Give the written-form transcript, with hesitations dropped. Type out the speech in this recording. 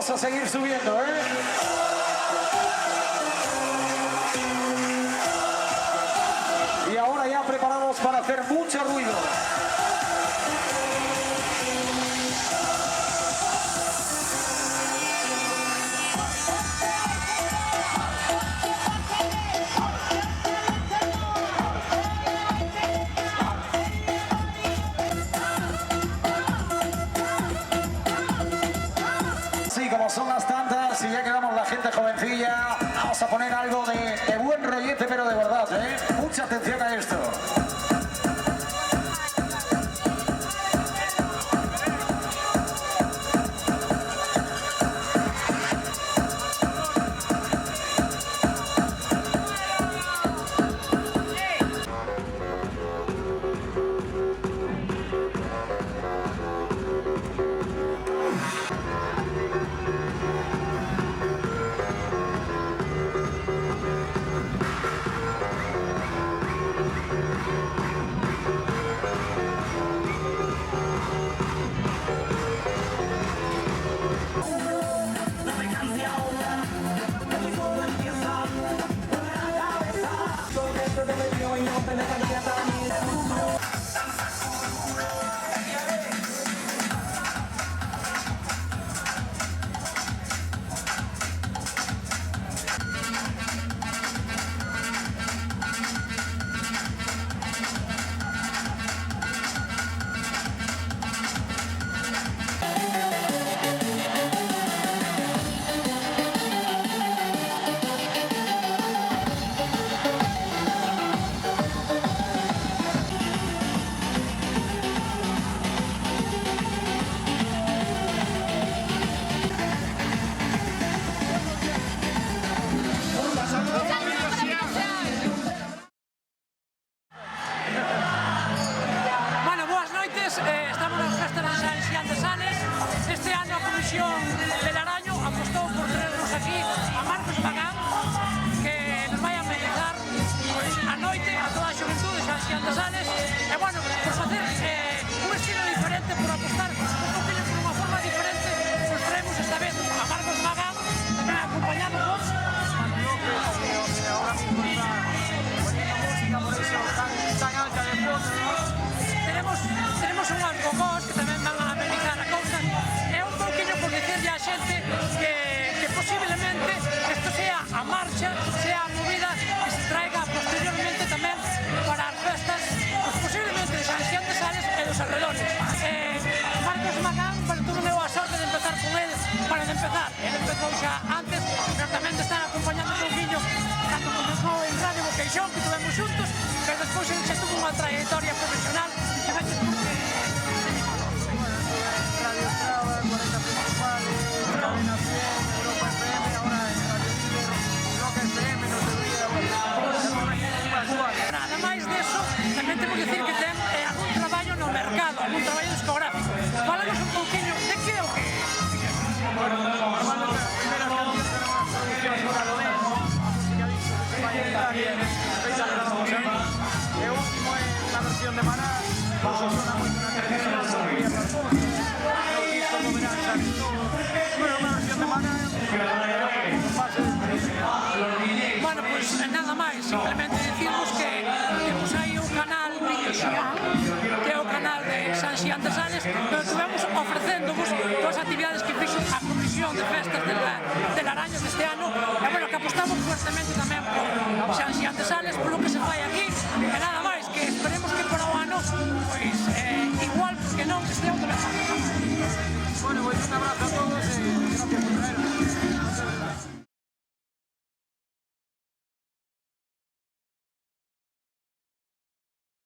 A seguir subiendo, ¿eh? Y ahora ya preparados para hacer mucho ruido. Como son las tantas y ya quedamos la gente jovencilla, vamos a poner algo de buen rollete, pero de verdad, ¿eh? Mucha atención a esto. empezar. Ele empezou xa antes, pero tamén te están acompañando un pouquinho cando comezou en Radio Boqueixón, que tuvemos xuntos, pero despois ele xa tuvo unha trayectoria profesional e veces porque... Radio Estrada, 40 principales, Cadena 100, Europa FM, ahora en Radio Líder, Rock FM, no se olvida, Nada máis deso, tamén temos que dicir que ten algún traballo no mercado, algún traballo discográfico. Fálanos un pouquinho de que é o que... Bueno, normalmente as primeiras cancións eran as produccións para lo ven, música disco de España e Italia, feita de Ramón Sabina, e o último é unha versión de Maná, que se sona moito na televisión, no Día das Músicas, no disco do verán xa visto, bueno, unha versión de Maná, base de Bueno, pois nada máis, simplemente dicimos que temos aí un canal Videoxián, que é o canal de San Xián de Sales, pero estuvemos ofrecéndovos todas as actividades que fixo a Comisión de Festas de Laraño deste ano, e bueno, que apostamos fuertemente tamén por San Xián de